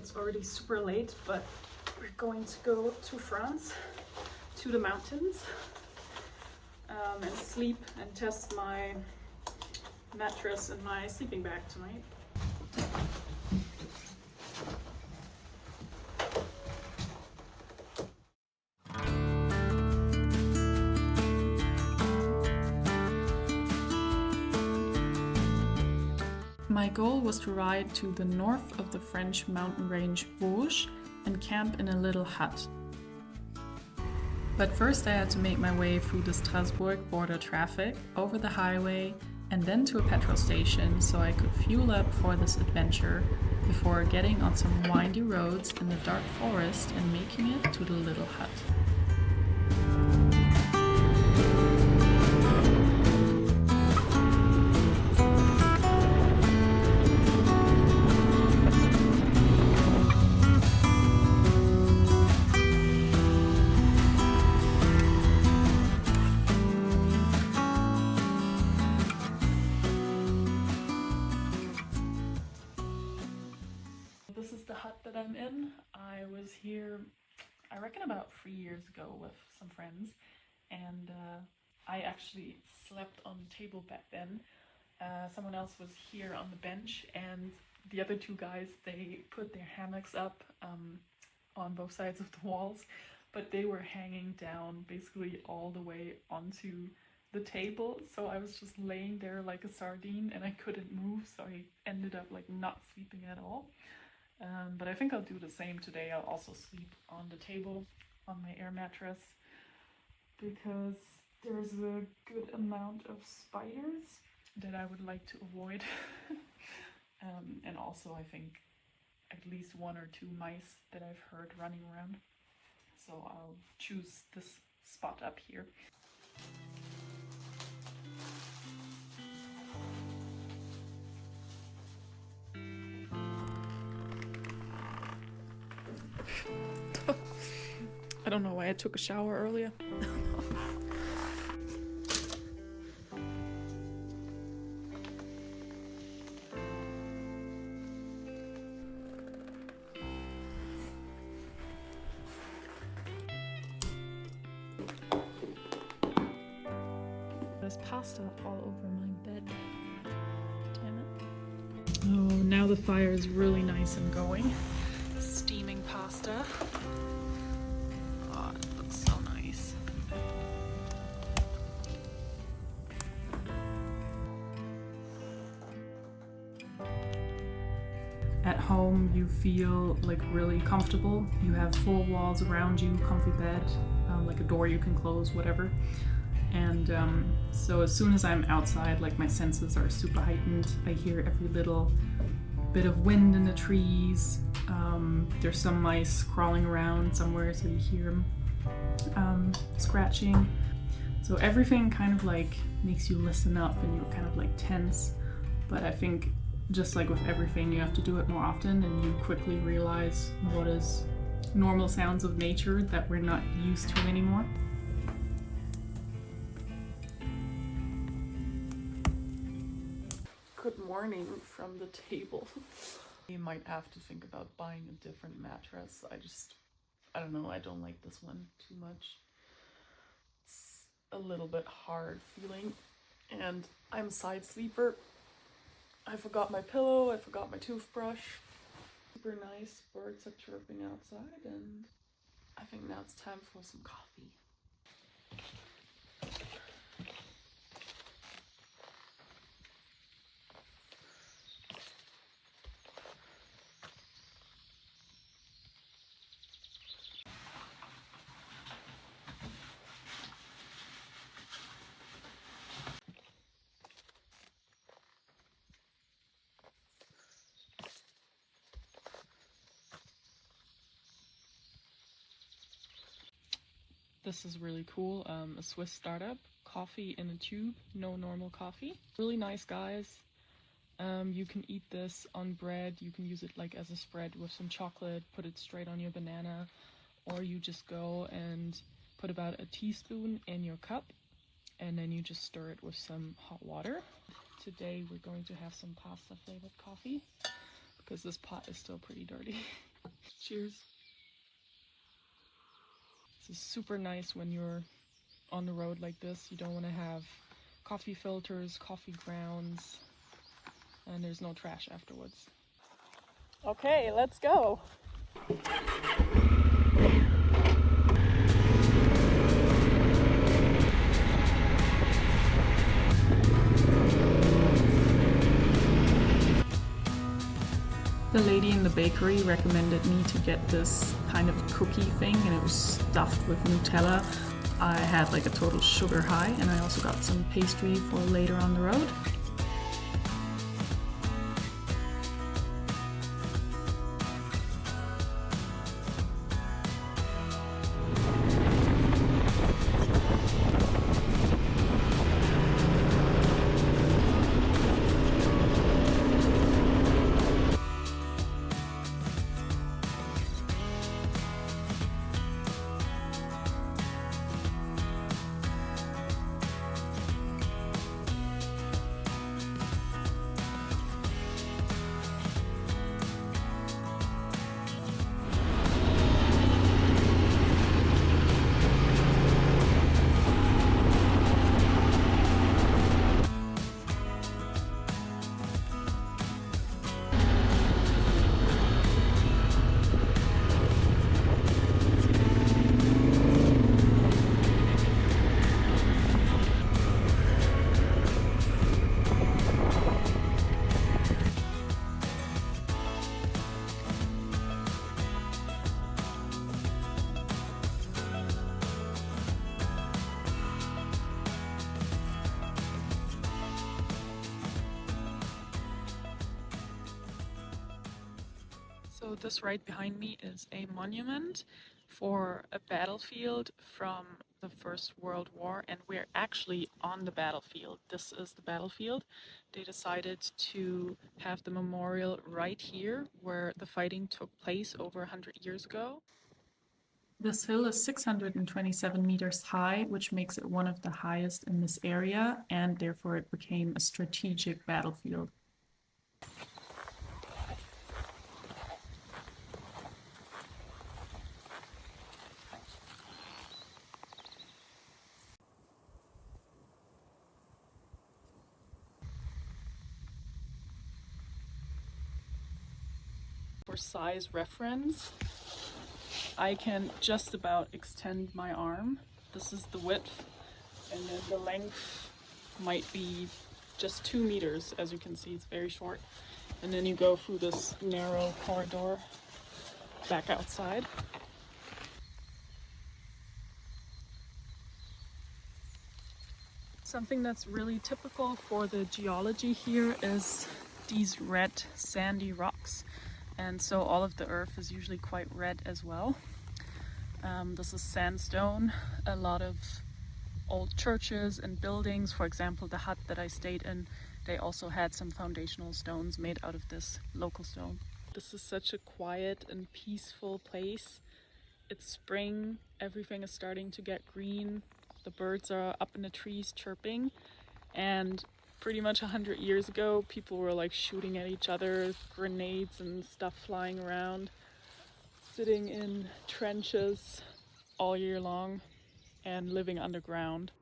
It's already super late, but we're going to go to France, to the mountains, and sleep and test my mattress and my sleeping bag tonight. My goal was to ride to the north of the French mountain range Vosges and camp in a little hut. But first I had to make my way through the Strasbourg border traffic, over the highway, and then to a petrol station so I could fuel up for this adventure before getting on some windy roads in the dark forest and making it to the little hut. This is the hut that I'm in. I was here, I reckon about 3 years ago with some friends, and I actually slept on the table back then. Someone else was here on the bench, and the other two guys, they put their hammocks up on both sides of the walls, but they were hanging down basically all the way onto the table, so I was just laying there like a sardine and I couldn't move, so I ended up like not sleeping at all. But I think I'll do the same today. I'll also sleep on the table on my air mattress because there's a good amount of spiders that I would like to avoid. And also I think at least 1 or 2 mice that I've heard running around. So I'll choose this spot up here. I don't know why I took a shower earlier. There's pasta all over my bed. Damn it. Oh, now the fire is really nice and going. Steaming pasta. Oh, it looks so nice. At home, you feel like really comfortable. You have full walls around you, comfy bed, like a door you can close, whatever. And so as soon as I'm outside, like my senses are super heightened. I hear every little bit of wind in the trees. There's some mice crawling around somewhere, so you hear them scratching. So everything kind of like makes you listen up and you're kind of like tense. But I think just like with everything, you have to do it more often and you quickly realize what is normal sounds of nature that we're not used to anymore. Good morning from the table. You might have to think about buying a different mattress. I don't know, I don't like this one too much. It's a little bit hard feeling, and I'm a side sleeper. I forgot my pillow, I forgot my toothbrush. Super nice, birds are chirping outside, and I think now it's time for some coffee. This is really cool, a Swiss startup, coffee in a tube, no normal coffee. Really nice guys. You can eat this on bread, you can use it like as a spread with some chocolate, put it straight on your banana, or you just go and put about a teaspoon in your cup and then you just stir it with some hot water. Today we're going to have some pasta flavored coffee because this pot is still pretty dirty. Cheers. This is super nice when you're on the road like this. You don't want to have coffee filters, coffee grounds, and there's no trash afterwards. Okay, let's go. The lady in the bakery recommended me to get this kind of cookie thing, and it was stuffed with Nutella. I had like a total sugar high, and I also got some pastry for later on the road. So this right behind me is a monument for a battlefield from the First World War, and we're actually on the battlefield. This is the battlefield. They decided to have the memorial right here where the fighting took place over 100 years ago. This hill is 627 meters high, which makes it one of the highest in this area, and therefore it became a strategic battlefield. For size reference, I can just about extend my arm. This is the width, and then the length might be just 2 meters. As you can see, it's very short. And then you go through this narrow corridor back outside. Something that's really typical for the geology here is these red sandy rocks. And so all of the earth is usually quite red as well. This is sandstone. A lot of old churches and buildings, for example, the hut that I stayed in, they also had some foundational stones made out of this local stone. This is such a quiet and peaceful place. It's spring, everything is starting to get green. The birds are up in the trees chirping, and pretty much 100 years ago, people were like shooting at each other, grenades and stuff flying around, sitting in trenches all year long and living underground.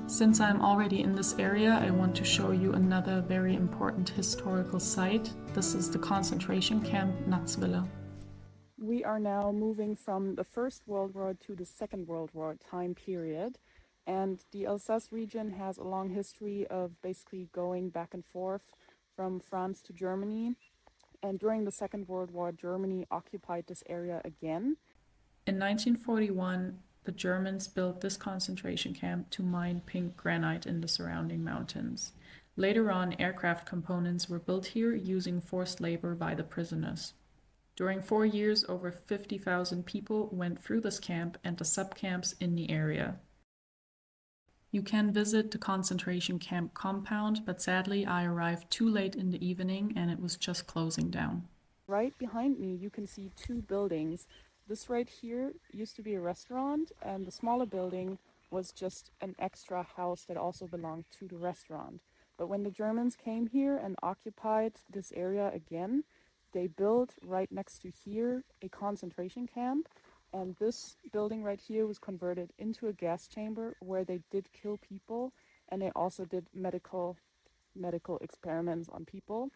Since I'm already in this area, I want to show you another very important historical site. This is the concentration camp Natzwiller. We we are now moving from the First World War to the Second World War time period. And the Alsace region has a long history of basically going back and forth from France to Germany. And during the Second World War, Germany occupied this area again. In 1941, the Germans built this concentration camp to mine pink granite in the surrounding mountains. Later on, aircraft components were built here using forced labor by the prisoners. During 4 years, over 50,000 people went through this camp and the subcamps in the area. You can visit the concentration camp compound, but sadly I arrived too late in the evening and it was just closing down. Right behind me, you can see two buildings. This right here used to be a restaurant, and the smaller building was just an extra house that also belonged to the restaurant. But when the Germans came here and occupied this area again, they built right next to here a concentration camp. And this building right here was converted into a gas chamber where they did kill people, and they also did medical experiments on people.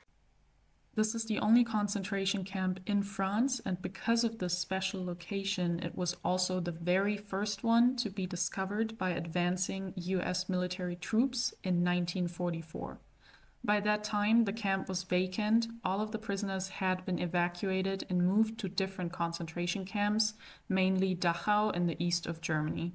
This is the only concentration camp in France, and because of this special location, it was also the very first one to be discovered by advancing US military troops in 1944. By that time, the camp was vacant, all of the prisoners had been evacuated and moved to different concentration camps, mainly Dachau in the east of Germany.